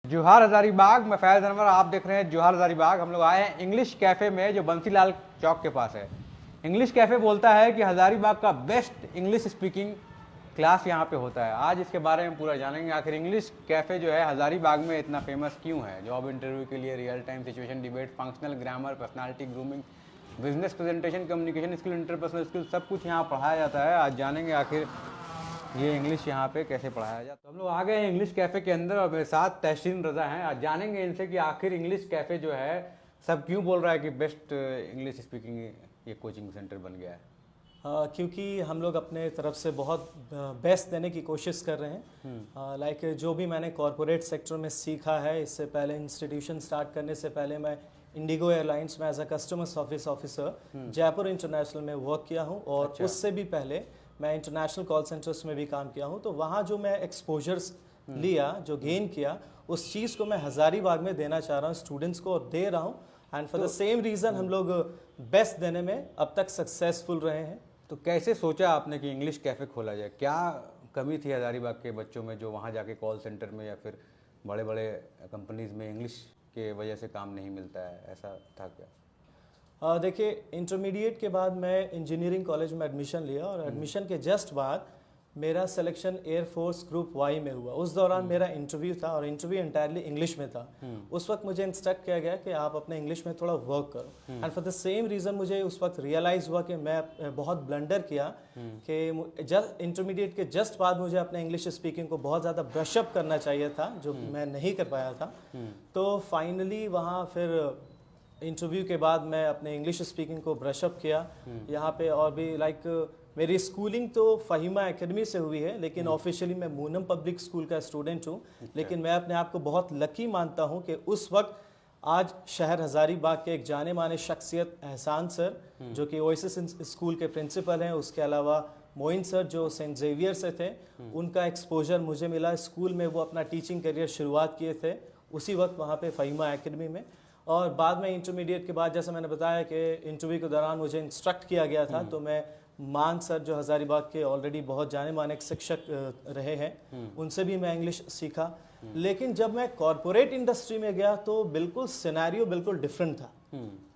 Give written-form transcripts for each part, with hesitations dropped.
जोहार हजारीबाग में फैज अनवर, आप देख रहे हैं जोहार हजारीबाग। हम लोग आए हैं इंग्लिश कैफ़े में जो बंसीलाल चौक के पास है। इंग्लिश कैफ़े बोलता है कि हजारीबाग का बेस्ट इंग्लिश स्पीकिंग क्लास यहाँ पे होता है। आज इसके बारे में पूरा जानेंगे, आखिर इंग्लिश कैफ़े जो है हजारीबाग में इतना फेमस क्यों है। जॉब इंटरव्यू के लिए real time situation debate, functional grammar, personality grooming, business presentation, communication skill, interpersonal skill, सब कुछ यहाँ पढ़ाया जाता है। आज जानेंगे आखिर ये इंग्लिश यहाँ पे कैसे पढ़ाया जाता है। तो हम लोग आ गए हैं इंग्लिश कैफ़े के अंदर और मेरे साथ तहसीन रजा हैं। आज जानेंगे इनसे कि आखिर इंग्लिश कैफ़े जो है सब क्यों बोल रहा है कि बेस्ट इंग्लिश स्पीकिंग ये कोचिंग सेंटर बन गया है। क्योंकि हम लोग अपने तरफ से बहुत बेस्ट देने की कोशिश कर रहे हैं। लाइक जो भी मैंने कॉरपोरेट सेक्टर में सीखा है, इससे पहले इंस्टीट्यूशन स्टार्ट करने से पहले मैं इंडिगो एयरलाइंस में as a customer service officer Jaipur international में वर्क किया हूँ और अच्छा। उससे भी पहले मैं इंटरनेशनल कॉल सेंटर्स में भी काम किया हूँ। तो वहाँ जो मैं एक्सपोजर्स लिया, जो गेन किया, उस चीज़ को मैं हज़ारीबाग में देना चाह रहा हूँ स्टूडेंट्स को और दे रहा हूँ। And for the same reason हम लोग बेस्ट देने में अब तक सक्सेसफुल रहे हैं। तो कैसे सोचा आपने कि इंग्लिश कैफ़े खोला जाए? क्या कमी थी हजारीबाग के बच्चों में जो वहाँ जाके कॉल सेंटर में या फिर बड़े बड़े कंपनीज में इंग्लिश के वजह से काम नहीं मिलता है, ऐसा था क्या? देखिए, इंटरमीडिएट के बाद मैं इंजीनियरिंग कॉलेज में एडमिशन लिया और एडमिशन के जस्ट बाद मेरा सिलेक्शन एयरफोर्स ग्रुप वाई में हुआ। उस दौरान मेरा इंटरव्यू था और इंटरव्यू इंटायरली इंग्लिश में था। उस वक्त मुझे इंस्ट्रक्ट किया गया कि आप अपने इंग्लिश में थोड़ा वर्क करो। And for the same reason मुझे उस वक्त रियलाइज़ हुआ कि मैं बहुत ब्लंडर किया कि जस्ट इंटरमीडिएट के जस्ट बाद मुझे अपने इंग्लिश स्पीकिंग को बहुत ज़्यादा ब्रशअप करना चाहिए था, जो मैं नहीं कर पाया था। तो फाइनली वहाँ फिर इंटरव्यू के बाद मैं अपने इंग्लिश स्पीकिंग को ब्रशअप किया यहाँ पे। और भी लाइक मेरी स्कूलिंग तो फहीमा एकेडमी से हुई है, लेकिन ऑफिशियली मैं मूनम पब्लिक स्कूल का स्टूडेंट हूँ। लेकिन मैं अपने आप को बहुत लकी मानता हूँ कि उस वक्त आज शहर हजारीबाग के एक जाने माने शख्सियत एहसान सर, जो कि ओएसिस स्कूल के प्रिंसिपल हैं, उसके अलावा मोइन सर जो सेंट जेवियर से थे, उनका एक्सपोजर मुझे मिला। स्कूल में वो अपना टीचिंग करियर शुरुआत किए थे उसी वक्त वहाँ पे फहीमा एकेडमी में। और बाद में इंटरमीडिएट के बाद, जैसे मैंने बताया कि इंटरव्यू के दौरान मुझे इंस्ट्रक्ट किया गया था, तो मैं मान सर जो हजारीबाग के ऑलरेडी बहुत जाने माने शिक्षक रहे हैं, उनसे भी मैं इंग्लिश सीखा। लेकिन जब मैं कॉरपोरेट इंडस्ट्री में गया तो बिल्कुल सिनेरियो बिल्कुल डिफरेंट था।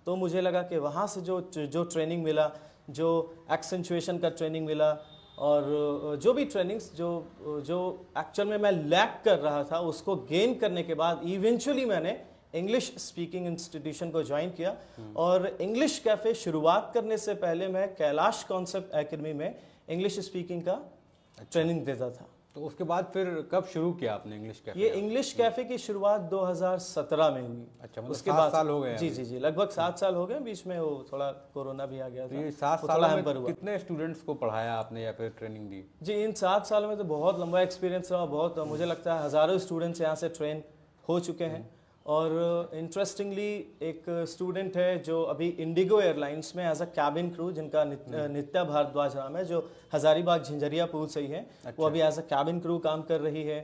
तो मुझे लगा कि वहाँ से जो ट्रेनिंग मिला, जो एक्सेंचुएशन का ट्रेनिंग मिला और जो भी ट्रेनिंग्स जो एक्चुअल में मैं लैक कर रहा था, उसको गेन करने के बाद इवेंचुअली मैंने इंग्लिश स्पीकिंग इंस्टीट्यूशन को ज्वाइन किया। और इंग्लिश कैफ़े शुरुआत करने से पहले मैं कैलाश कॉन्सेप्ट एकेडमी में इंग्लिश स्पीकिंग का ट्रेनिंग देता था। तो उसके बाद फिर कब शुरू किया आपने इंग्लिश कैफ़े? ये इंग्लिश कैफ़े की शुरुआत 2017 में हुई। अच्छा, मतलब उसके 7 बाद साल हो गए? जी, लगभग 7 साल हो गए। बीच में वो थोड़ा कोरोना भी आ गया तो था। ये 7 वो सालों थोड़ा में हैम्पर हुआ। कितने स्टूडेंट्स को पढ़ाया आपने या फिर ट्रेनिंग दी? जी, इन 7 सालों में तो बहुत लंबा एक्सपीरियंस रहा। बहुत, मुझे लगता है हज़ारों स्टूडेंट्स यहाँ से ट्रेन हो चुके हैं। और इंटरेस्टिंगली एक स्टूडेंट है जो अभी इंडिगो एयरलाइंस में एज अ कैबिन क्रू, जिनका नित्या भारद्वाज नाम है, जो हजारीबाग झंझरिया पुल से ही है। अच्छा। वो अभी एज अ कैबिन क्रू काम कर रही है।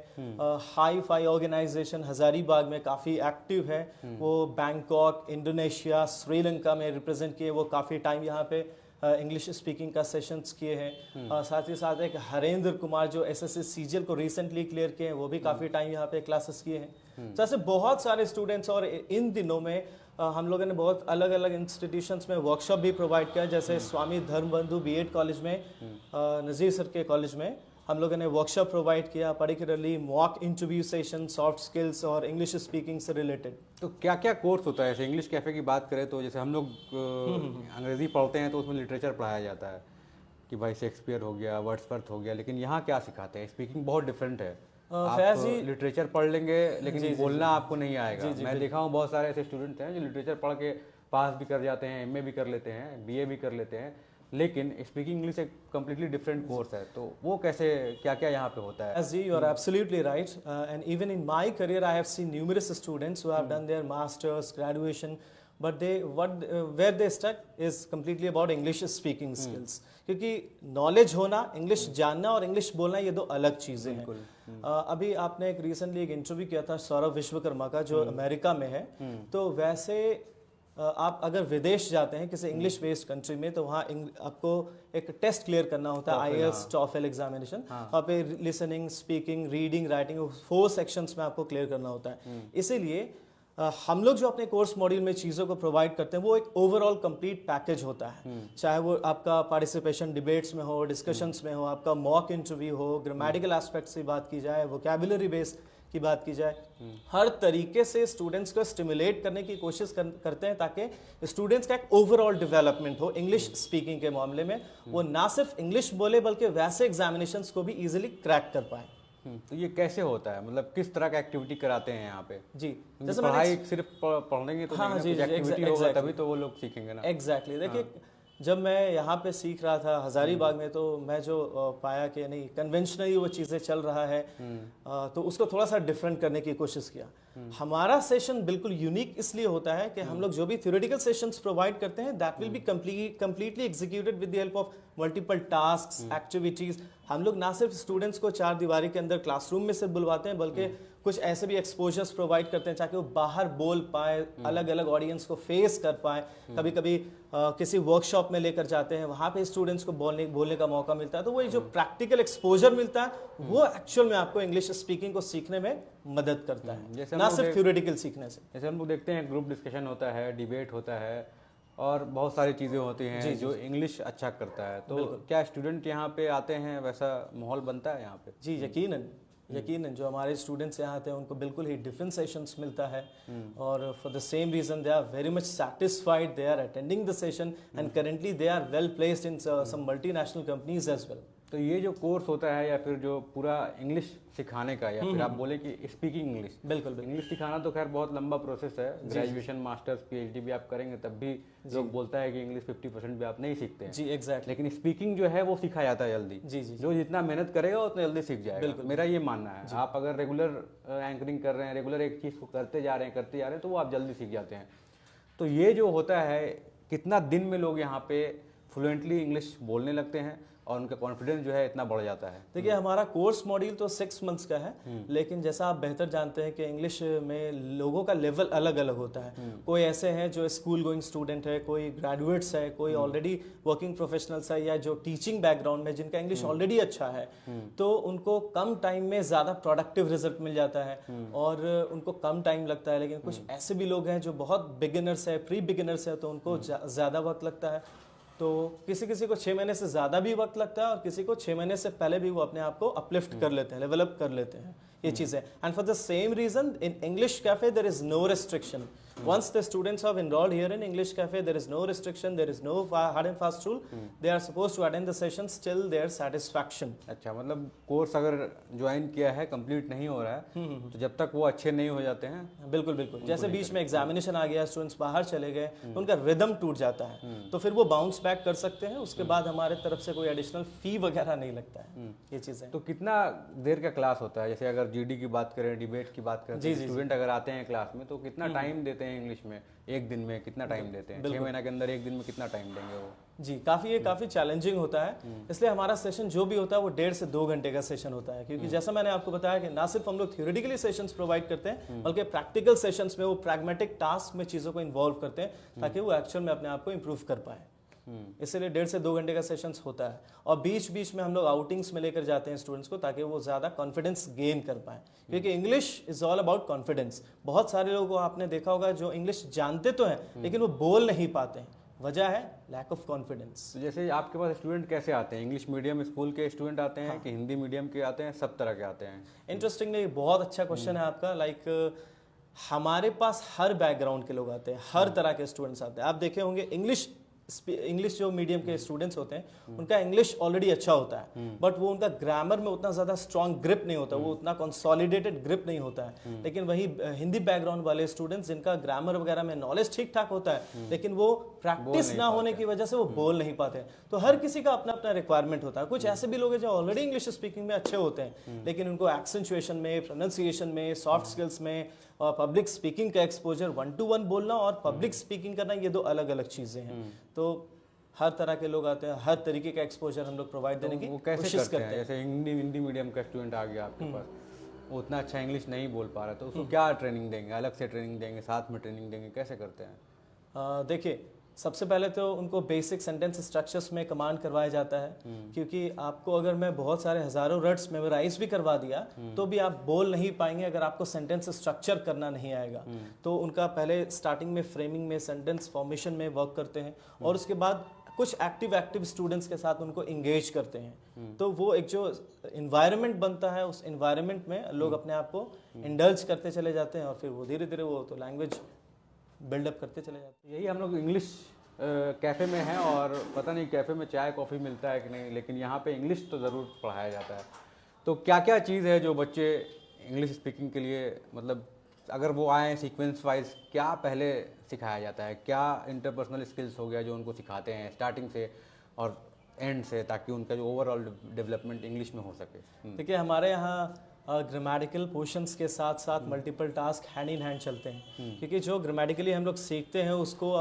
हाई फाई ऑर्गेनाइजेशन हजारीबाग में काफ़ी एक्टिव है। वो बैंकॉक, इंडोनेशिया, श्रीलंका में रिप्रेजेंट किए। वो काफ़ी टाइम यहाँ पे इंग्लिश स्पीकिंग का सेशंस किए हैं। साथ ही साथ एक हरेंद्र कुमार जो एसएससी सीजीएल को रिसेंटली क्लियर किए हैं, वो भी काफ़ी टाइम यहाँ पे क्लासेस किए हैं। तो ऐसे बहुत सारे स्टूडेंट्स। और इन दिनों में हम लोगों ने बहुत अलग अलग इंस्टीट्यूशंस में वर्कशॉप भी प्रोवाइड किया। जैसे स्वामी धर्मबंधु बीएड कॉलेज में, नज़ीर सर के कॉलेज में हम लोगों ने वर्कशॉप प्रोवाइड किया, particularly mock interview session, soft skills और इंग्लिश स्पीकिंग से रिलेटेड। तो क्या क्या कोर्स होता है? जैसे इंग्लिश कैफ़े की बात करें तो जैसे हम लोग अंग्रेज़ी पढ़ते हैं तो उसमें लिटरेचर पढ़ाया जाता है कि भाई शेक्सपियर हो गया, वर्ड्सवर्थ हो गया, लेकिन यहाँ क्या सिखाते हैं? स्पीकिंग बहुत डिफरेंट है। आप लिटरेचर पढ़ लेंगे लेकिन बोलना आपको नहीं आएगा। मैं देखा हूँ बहुत सारे ऐसे स्टूडेंट्स हैं जो लिटरेचर पढ़ के पास भी कर जाते हैं, एमए भी कर लेते हैं, बीए भी कर लेते हैं, लेकिन स्पीकिंग इंग्लिश एक कम्प्लीटली डिफरेंट कोर्स है। तो वो कैसे, क्या क्या यहाँ पे होता है? जी, you are absolutely right. And even in my career, I have seen numerous students who have done their masters, graduation, but where they stuck is completely about English speaking skills. क्योंकि नॉलेज होना, English जानना और English बोलना, ये दो अलग चीज़ें हैं। अभी आपने एक रिसेंटली एक इंटरव्यू किया था सौरभ विश्वकर्मा का, जो अमेरिका में है। तो वैसे आप अगर विदेश जाते हैं किसी इंग्लिश बेस्ड कंट्री में, तो वहाँ आपको एक टेस्ट क्लियर करना होता है, IELTS टॉफल एग्जामिनेशन। वहाँ पे listening, speaking, reading, writing 4 sections में आपको क्लियर करना होता है। इसीलिए हम लोग जो अपने कोर्स मॉड्यूल में चीज़ों को प्रोवाइड करते हैं वो एक ओवरऑल कंप्लीट पैकेज होता है। चाहे वो आपका पार्टिसिपेशन डिबेट्स में हो, डिस्कशंस में हो, आपका मॉक इंटरव्यू हो, ग्रामेटिकल एस्पेक्ट्स की बात की जाए, वोकैबुलरी बेस की बात की जाए, हर तरीके से स्टूडेंट्स को स्टिमुलेट करने की कोशिश करते हैं ताकि स्टूडेंट्स का एक ओवरऑल डेवलपमेंट हो इंग्लिश स्पीकिंग के मामले में। वो ना सिर्फ इंग्लिश बोले बल्कि वैसे एग्जामिनेशंस को भी इजीली क्रैक कर पाए। तो ये कैसे होता है, मतलब किस तरह का एक्टिविटी कराते हैं यहाँ पे? जी, जैसे पढ़ाई सिर्फ पढ़ेंगे तो नहीं, कुछ एक्टिविटी होगा तभी तो वो लोग सीखेंगे ना। एग्जैक्टली। देखिए, जब मैं यहाँ पे सीख रहा था हजारीबाग में, तो मैं जो पाया कि नहीं कन्वेंशनली वो चीज़ें चल रहा है, तो उसको थोड़ा सा डिफरेंट करने की कोशिश किया। हमारा सेशन बिल्कुल यूनिक इसलिए होता है कि हम लोग जो भी थ्योरेटिकल सेशंस प्रोवाइड करते हैं that will be completely executed with the help of multiple tasks, activities. हम लोग ना सिर्फ स्टूडेंट्स को 4 दीवारी के अंदर क्लासरूम में से बुलवाते हैं, बल्कि कुछ ऐसे भी एक्सपोजर्स प्रोवाइड करते हैं ताकि वो बाहर बोल पाए, अलग अलग ऑडियंस को फेस कर पाए। कभी कभी किसी वर्कशॉप में लेकर जाते हैं, वहाँ पे स्टूडेंट्स को बोलने का मौका मिलता है। तो वो जो प्रैक्टिकल एक्सपोजर मिलता है वो एक्चुअल में आपको इंग्लिश स्पीकिंग को सीखने में मदद करता है, ना सिर्फ थ्योरेटिकल सीखने से। जैसे हम लोग देखते हैं ग्रुप डिस्कशन होता है, डिबेट होता है और बहुत सारी चीज़ें होती हैं जो इंग्लिश अच्छा करता है। तो क्या स्टूडेंट यहाँ पे आते हैं, वैसा माहौल बनता है यहाँ पे? जी यकीनन जो हमारे स्टूडेंट्स यहाँ आते हैं उनको बिल्कुल ही डिफरेंट सेशंस मिलता है, और for the same reason they are very much satisfied, they are attending the session and currently they are well placed in some multinational companies as well. तो ये जो कोर्स होता है या फिर जो पूरा इंग्लिश सिखाने का, या फिर आप बोले कि स्पीकिंग इंग्लिश, बिल्कुल इंग्लिश सिखाना तो खैर बहुत लंबा प्रोसेस है। ग्रेजुएशन, मास्टर्स, PhD भी आप करेंगे तब भी लोग बोलता है कि इंग्लिश 50% भी आप नहीं सीखते हैं। जी एग्जैक्टली। लेकिन स्पीकिंग जो है वो सिखा जाता है जल्दी। जी जो जितना मेहनत करेगा उतना जल्दी सीख जाएगा, मेरा ये मानना है। आप अगर रेगुलर एंकरिंग कर रहे हैं, रेगुलर एक चीज़ को करते जा रहे हैं तो वो आप जल्दी सीख जाते हैं। तो ये जो होता है, कितना दिन में लोग यहाँ पे फ्लुएंटली इंग्लिश बोलने लगते हैं और उनका कॉन्फिडेंस जो है इतना बढ़ जाता है? देखिए, हमारा कोर्स मॉड्यूल तो 6 मंथ्स का है, लेकिन जैसा आप बेहतर जानते हैं कि इंग्लिश में लोगों का लेवल अलग अलग होता है। कोई ऐसे हैं जो स्कूल गोइंग स्टूडेंट है, कोई ग्रेजुएट्स है, कोई ऑलरेडी वर्किंग प्रोफेशनल्स है, या जो टीचिंग बैकग्राउंड में जिनका इंग्लिश ऑलरेडी अच्छा है, तो उनको कम टाइम में ज़्यादा प्रोडक्टिव रिजल्ट मिल जाता है और उनको कम टाइम लगता है। लेकिन कुछ ऐसे भी लोग हैं जो बहुत बिगिनर्स है, प्री बिगिनर्स है, तो उनको ज़्यादा वक्त लगता है। तो किसी किसी को 6 महीने से ज़्यादा भी वक्त लगता है और किसी को 6 महीने से पहले भी वो अपने आप को अपलिफ्ट कर लेते हैं, लेवल अप कर लेते हैं, ये चीज़ है। And for the same reason in English cafe there is no restriction. Once the students have enrolled here in English Cafe, there is no restriction, there is no hard and fast rule. They are supposed to attend the sessions till their satisfaction. अच्छा, मतलब course अगर join किया है, complete नहीं हो रहा है, तो जब तक वो अच्छे नहीं हो जाते हैं, बिल्कुल जैसे बीच में एग्जामिनेशन आ गया, स्टूडेंट्स बाहर चले गए, उनका रिदम टूट जाता है, तो फिर वो बाउंस बैक कर सकते हैं। उसके बाद हमारे तरफ से कोई एडिशनल फी वगैरह नहीं लगता है, ये चीज़ें। तो कितना देर का क्लास होता है? जैसे अगर GD की बात करें, डिबेट की बात करें, स्टूडेंट अगर आते हैं क्लास में तो कितना टाइम देते हैं इंग्लिश में? एक दिन में कितना टाइम देते हैं? 6 महीने के अंदर एक दिन में कितना टाइम देंगे वो? जी, काफ़ी चैलेंजिंग होता है। इसलिए हमारा सेशन जो भी होता है वो 1.5 से 2 घंटे का सेशन होता है, क्योंकि जैसा मैंने आपको बताया कि ना सिर्फ हम लोग थ्योरेटिकली सेशंस प्रोवाइड करते हैं, बल्कि प्रैक्टिकल सेशंस में वो प्रैग्मेटिक टास्क में चीज़ों को इन्वॉल्व करते हैं ताकि वो एक्चुअल में अपने आप को इम्प्रूव कर पाए। इसलिए 1.5 से 2 घंटे का सेशंस होता है, और बीच बीच में हम लोग आउटिंग्स में लेकर जाते हैं स्टूडेंट्स को ताकि वो ज़्यादा कॉन्फिडेंस गेन कर पाए, क्योंकि English is all about confidence. बहुत सारे लोगों को आपने देखा होगा जो इंग्लिश जानते तो हैं लेकिन वो बोल नहीं पाते हैं, वजह है लैक ऑफ कॉन्फिडेंस। जैसे आपके पास स्टूडेंट कैसे आते हैं? इंग्लिश मीडियम स्कूल के स्टूडेंट आते हैं कि हिंदी मीडियम के आते हैं, सब तरह के आते हैं? इंटरेस्टिंगली बहुत अच्छा क्वेश्चन है आपका। लाइक हमारे पास हर बैकग्राउंड के लोग आते हैं, हर तरह के स्टूडेंट्स आते हैं। आप देखे होंगे इंग्लिश जो मीडियम के स्टूडेंट्स होते हैं उनका इंग्लिश ऑलरेडी अच्छा होता है, बट वो उनका ग्रामर में उतना ज़्यादा स्ट्रॉन्ग ग्रिप नहीं होता, वो उतना कंसोलिडेटेड ग्रिप नहीं होता है। लेकिन वही हिंदी बैकग्राउंड वाले स्टूडेंट्स जिनका ग्रामर वगैरह में नॉलेज ठीक ठाक होता है, लेकिन वो प्रैक्टिस ना होने की वजह से वो बोल नहीं पाते। तो हर किसी का अपना अपना रिक्वायरमेंट होता है। कुछ ऐसे भी लोग हैं जो ऑलरेडी इंग्लिश स्पीकिंग में अच्छे होते हैं, लेकिन उनको एक्सेंचुएशन में, प्रोनाउंसिएशन में, सॉफ्ट स्किल्स में और पब्लिक स्पीकिंग का एक्सपोजर, 1-to-1 बोलना और पब्लिक स्पीकिंग करना, ये 2 अलग अलग चीज़ें हैं। तो हर तरह के लोग आते हैं, हर तरीके का एक्सपोजर हम लोग प्रोवाइड देने की कोशिश करते हैं। जैसे हिंदी मीडियम का स्टूडेंट आ गया आपके पास, वो उतना अच्छा इंग्लिश नहीं बोल पा रहा, तो उसको क्या ट्रेनिंग देंगे? अलग से ट्रेनिंग देंगे, साथ में ट्रेनिंग देंगे, कैसे करते हैं? देखिए, सबसे पहले तो उनको बेसिक सेंटेंस स्ट्रक्चर्स में कमांड करवाया जाता है, क्योंकि आपको अगर मैं बहुत सारे हजारों वर्ड्स मेमोराइज भी करवा दिया तो भी आप बोल नहीं पाएंगे अगर आपको सेंटेंस स्ट्रक्चर करना नहीं आएगा। तो उनका पहले स्टार्टिंग में फ्रेमिंग में, सेंटेंस फॉर्मेशन में वर्क करते हैं और उसके बाद कुछ एक्टिव स्टूडेंट्स के साथ उनको इंगेज करते हैं। तो वो एक जो इन्वायरमेंट बनता है, उस इन्वायरमेंट में लोग अपने आप को इंडल्ज करते चले जाते हैं और फिर वो धीरे धीरे वो तो लैंग्वेज बिल्डअप करते चले जाते हैं। यही हम लोग इंग्लिश कैफ़े में हैं और पता नहीं कैफ़े में चाय कॉफ़ी मिलता है कि नहीं, लेकिन यहाँ पे इंग्लिश तो ज़रूर पढ़ाया जाता है। तो क्या क्या चीज़ है जो बच्चे इंग्लिश स्पीकिंग के लिए, मतलब अगर वो आएँ सीक्वेंस वाइज, क्या पहले सिखाया जाता है, क्या इंटरपर्सनल स्किल्स हो गया जो उनको सिखाते हैं स्टार्टिंग से और एंड से, ताकि उनका जो ओवरऑल डेवलपमेंट इंग्लिश में हो सके। देखिए, हमारे यहाँ ग्रामेटिकल पोर्शंस के साथ साथ multiple task hand in hand चलते हैं, क्योंकि जो ग्रामेटिकली हम लोग सीखते हैं उसको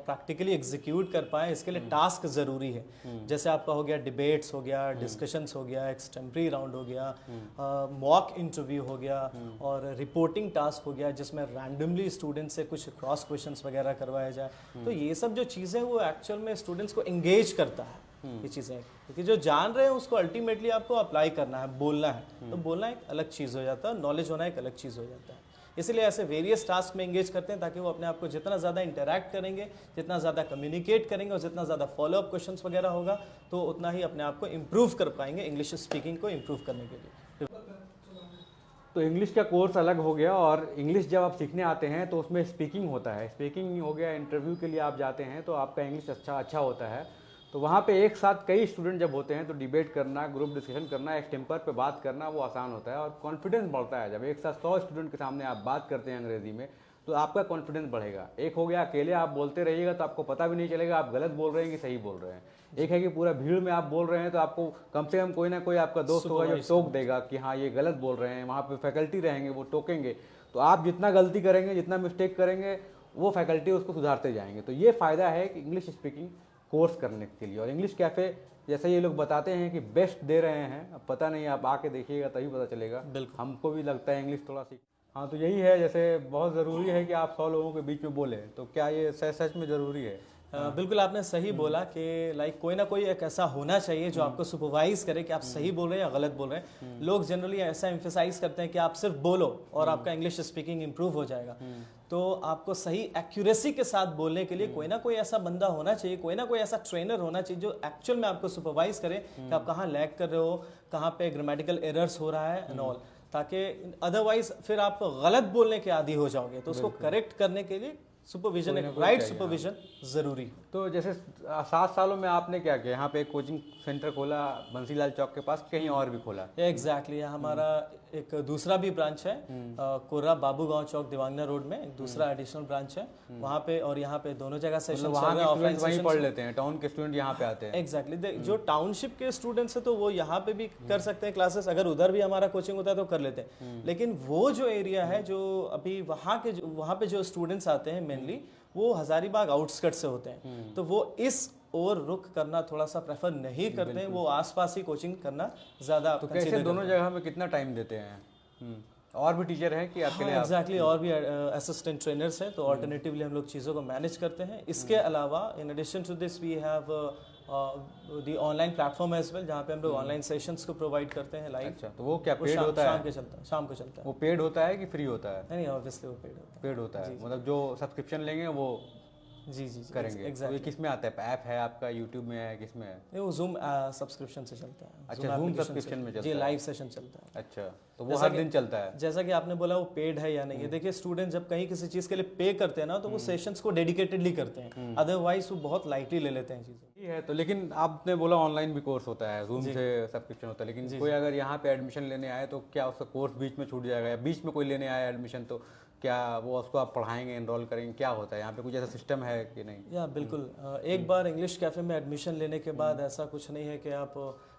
प्रैक्टिकली एग्जीक्यूट कर पाए, इसके लिए टास्क ज़रूरी है। जैसे आपका हो गया डिबेट्स हो गया, डिस्कशंस हो गया, एक्सटेम्परी राउंड हो गया, मॉक इंटरव्यू हो गया और रिपोर्टिंग टास्क हो गया जिसमें रैंडमली स्टूडेंट से कुछ क्रॉस क्वेश्चंस वगैरह करवाया जाए। तो ये सब जो चीज़ें वो एक्चुअल में स्टूडेंट्स को एंगेज करता है ये चीज़ें, क्योंकि जो जान रहे हैं उसको अल्टीमेटली आपको अप्लाई करना है, बोलना है। तो बोलना एक अलग चीज़ हो जाता है, नॉलेज होना एक अलग चीज़ हो जाता है। इसीलिए ऐसे वेरियस टास्क में एंगेज करते हैं ताकि वो अपने आप को जितना ज़्यादा इंटरैक्ट करेंगे, जितना ज़्यादा कम्युनिकेट करेंगे और जितना ज़्यादा फॉलोअप क्वेश्चंस वगैरह होगा तो उतना ही अपने आप को इम्प्रूव कर पाएंगे इंग्लिश स्पीकिंग को इम्प्रूव करने के लिए। तो इंग्लिश का कोर्स अलग हो गया, और इंग्लिश जब आप सीखने आते हैं तो उसमें स्पीकिंग होता है, स्पीकिंग हो गया, इंटरव्यू के लिए आप जाते हैं तो आपका इंग्लिश अच्छा होता है। तो वहाँ पे एक साथ कई स्टूडेंट जब होते हैं तो डिबेट करना, ग्रुप डिस्कशन करना, एक्सटेम्पर पे बात करना वो आसान होता है और कॉन्फिडेंस बढ़ता है। जब एक साथ 100 स्टूडेंट के सामने आप बात करते हैं अंग्रेजी में तो आपका कॉन्फिडेंस बढ़ेगा। एक हो गया अकेले आप बोलते रहिएगा तो आपको पता भी नहीं चलेगा आप गलत बोल रहे हैं कि सही बोल रहे हैं। एक है कि पूरा भीड़ में आप बोल रहे हैं तो आपको कम से कम कोई ना कोई आपका दोस्त होगा जो टोक देगा कि हाँ ये गलत बोल रहे हैं, वहाँ पे फैकल्टी रहेंगे वो टोकेंगे। तो आप जितना गलती करेंगे, जितना मिस्टेक करेंगे, वो फैकल्टी उसको सुधारते जाएंगे। तो ये फ़ायदा है कि इंग्लिश स्पीकिंग कोर्स करने के लिए। और इंग्लिश कैफ़े जैसे ये लोग बताते हैं कि बेस्ट दे रहे हैं, अब पता नहीं, आप आके देखिएगा तभी पता चलेगा। हमको भी लगता है इंग्लिश थोड़ा सीख। हाँ, तो यही है, जैसे बहुत ज़रूरी है कि आप 100 लोगों के बीच में बोलें, तो क्या ये सच में ज़रूरी है? बिल्कुल आपने सही बोला कि लाइक कोई ना कोई एक ऐसा होना चाहिए जो आपको सुपरवाइज करे कि आप सही बोल रहे हैं या गलत बोल रहे हैं। लोग जनरली ऐसा एम्फेसाइज करते हैं कि आप सिर्फ बोलो और आपका इंग्लिश स्पीकिंग इंप्रूव हो जाएगा। तो आपको सही एक्यूरेसी के साथ बोलने के लिए कोई ना कोई ऐसा बंदा होना चाहिए, कोई ना कोई ऐसा ट्रेनर होना चाहिए जो एक्चुअल में आपको सुपरवाइज करे कि आप कहाँ लैग कर रहे हो, कहाँ पे ग्रामेटिकल एरर्स हो रहा है एंड ऑल, ताकि अदरवाइज फिर आप गलत बोलने के आदी हो जाओगे। तो उसको करेक्ट करने के लिए सुपरविजन, एक राइट सुपरविजन जरूरी है। तो जैसे 7 सालों में आपने क्या किया? यहाँ पे एक कोचिंग सेंटर खोला बंसीलाल चौक के पास, कहीं और भी खोला? एग्जैक्टली हमारा एक दूसरा भी ब्रांच है कोर्रा बाबू गांव चौक दिवांगना रोड में, एक दूसरा एडिशनल ब्रांच है वहाँ पे, और यहाँ पे दोनों जगह सेशन वहाँ के स्टूडेंट वहीं पढ़ लेते हैं, टाउन के स्टूडेंट यहाँ पे आते हैं? एग्जैक्टली जो टाउनशिप के स्टूडेंट्स है तो वो यहाँ पे भी कर सकते हैं क्लासेस, अगर उधर भी हमारा कोचिंग होता है तो कर लेते हैं। लेकिन वो जो एरिया है जो अभी वहाँ पे जो स्टूडेंट्स आते हैं मेनली वो हजारीबाग आउटस्कर्ट से होते हैं, तो वो इस और रुख करना थोड़ा सा प्रेफर नहीं करते हैं, वो आसपास ही कोचिंग करना ज्यादा। तो कैसे दोनों जगह में कितना टाइम देते हैं? और भी टीचर हैं कि आपके लिए? एग्जैक्टली और भी असिस्टेंट ट्रेनर्स हैं, तो ऑल्टरनेटिवली हम लोग चीज़ों को मैनेज करते हैं। इसके अलावा in addition to this we have the online platform as well, जहाँ पे हम लोग ऑनलाइन सेशंस को प्रोवाइड करते हैं लाइव। अच्छा, तो वो क्या पेड होता है? शाम को चलता है। वो पेड होता है कि फ्री होता है? नहीं, ऑब्वियसली वो पेड होता है। मतलब जो सब्सक्रिप्शन लेंगे वो जी करेंगे। exactly. तो किस में आता है? ऐप है आपका, यूट्यूब में है, किस में है? नहीं, वो जूम सब्सक्रिप्शन से चलता है। अच्छा, जूम सब्सक्रिप्शन में चलता है? जी, लाइव सेशन चलता है। अच्छा, तो वो हर दिन चलता है? जैसा कि आपने बोला वो पेड है या नहीं है, देखिए स्टूडेंट जब कहीं किसी चीज़ के लिए पे करते हैं ना तो वो सेशंस को डेडिकेटेडली करते हैं, अदरवाइज वो बहुत लाइटली ले लेते हैं चीज़ें। ये है। तो लेकिन आपने बोला ऑनलाइन भी कोर्स होता है, जूम से सब्सक्रिप्शन होता है, लेकिन कोई अगर यहाँ पे एडमिशन लेने आए तो क्या उसका कोर्स बीच में छूट जाएगा, या बीच में कोई लेने आया एडमिशन तो क्या वो उसको आप पढ़ाएंगे, एनरोल करेंगे, क्या होता है यहाँ पे? कुछ ऐसा सिस्टम है कि नहीं? या बिल्कुल, एक बार इंग्लिश कैफ़े में एडमिशन लेने के बाद ऐसा कुछ नहीं है कि आप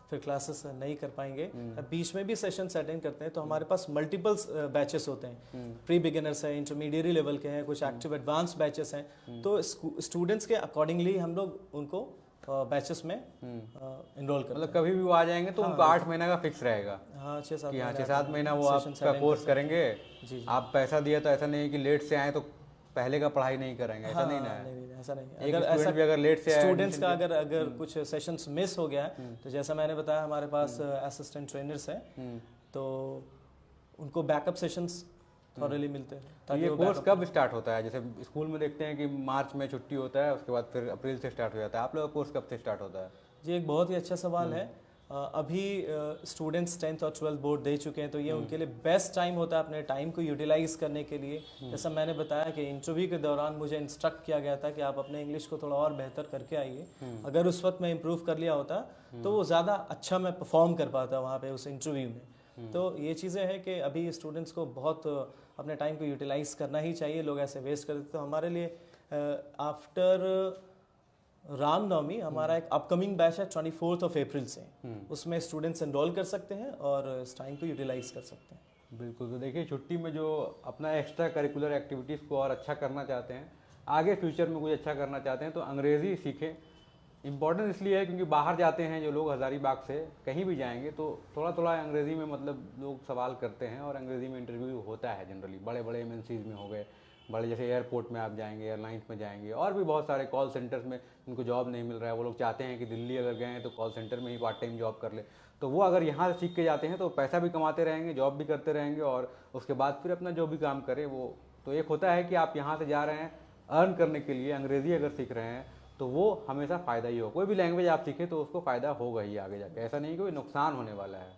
फिर क्लासेस नहीं कर पाएंगे। बीच में भी सेशंस अटेंड करते हैं, तो हमारे पास मल्टीपल बैचेस होते हैं। प्री बिगिनर्स है, इंटरमीडिएट लेवल के हैं, कुछ एक्टिव एडवांस बैचेस हैं। तो स्टूडेंट्स के अकॉर्डिंगली हम लोग उनको बैचेस में इनरोल करते हैं। मतलब कभी भी वो आ जाएंगे तो उनको 8 महीना का फिक्स रहेगा? हाँ, 6-7 महीना वो आपका कोर्स करेंगे। आप पैसा दिया तो ऐसा नहीं है कि लेट से आए तो पहले का पढ़ाई नहीं करेंगे, ऐसा नहीं ना है। नहीं, ऐसा नहीं है। एक अगर स्टूडेंट भी अगर लेट से आया, स्टूडेंट्स का अगर कुछ सेशंस मिस हो गया है, तो जैसा मैंने बताया हमारे पास असिस्टेंट ट्रेनर्स हैं, तो उनको बैकअप सेशंस थॉरली मिलते हैं। तो ये कोर्स कब स्टार्ट होता है? जैसे स्कूल में देखते हैं कि मार्च में छुट्टी होता है, उसके बाद फिर अप्रैल से स्टार्ट हो जाता है, आप लोग का कोर्स कब से स्टार्ट होता है? जी, एक बहुत ही अच्छा सवाल है। अभी स्टूडेंट्स 10th और 12th बोर्ड दे चुके हैं, तो ये उनके लिए बेस्ट टाइम होता है अपने टाइम को यूटिलाइज करने के लिए। जैसा मैंने बताया कि इंटरव्यू के दौरान मुझे इंस्ट्रक्ट किया गया था कि आप अपने इंग्लिश को थोड़ा और बेहतर करके आइए। अगर उस वक्त मैं इम्प्रूव कर लिया होता तो वो ज़्यादा अच्छा मैं परफॉर्म कर पाता वहाँ पे उस इंटरव्यू में। तो ये चीज़ें हैं कि अभी स्टूडेंट्स को बहुत अपने टाइम को यूटिलाइज करना ही चाहिए। लोग ऐसे वेस्ट कर देते। तो हमारे लिए आफ्टर रामनवमी हमारा एक अपकमिंग बैच है 24th ऑफ अप्रैल से, उसमें स्टूडेंट्स एनरोल कर सकते हैं और इस टाइम को यूटिलाइज कर सकते हैं। बिल्कुल। तो देखिए, छुट्टी में जो अपना एक्स्ट्रा करिकुलर एक्टिविटीज़ को और अच्छा करना चाहते हैं, आगे फ्यूचर में कुछ अच्छा करना चाहते हैं, तो अंग्रेज़ी सीखें। इम्पॉर्टेंट इसलिए है क्योंकि बाहर जाते हैं जो लोग हज़ारीबाग से कहीं भी जाएंगे तो थोड़ा थोड़ा अंग्रेज़ी में मतलब लोग सवाल करते हैं, और अंग्रेज़ी में इंटरव्यू होता है जनरली। बड़े बड़े MNCs में हो गए, बड़े जैसे एयरपोर्ट में आप जाएंगे, एयरलाइंस में जाएंगे, और भी बहुत सारे कॉल सेंटर्स में उनको जॉब नहीं मिल रहा है, वो लोग चाहते हैं कि दिल्ली अगर गए हैं तो कॉल सेंटर में ही पार्ट टाइम जॉब कर ले। तो वो अगर यहाँ से सीख के जाते हैं तो पैसा भी कमाते रहेंगे, जॉब भी करते रहेंगे, और उसके बाद फिर अपना जो भी काम करें वो। तो एक होता है कि आप यहाँ से जा रहे हैं अर्न करने के लिए, अंग्रेज़ी अगर सीख रहे हैं तो वो हमेशा फ़ायदा ही हो। कोई भी लैंग्वेज आप सीखें तो उसको फ़ायदा होगा ही आगे जाके, ऐसा नहीं कि कोई नुकसान होने वाला है।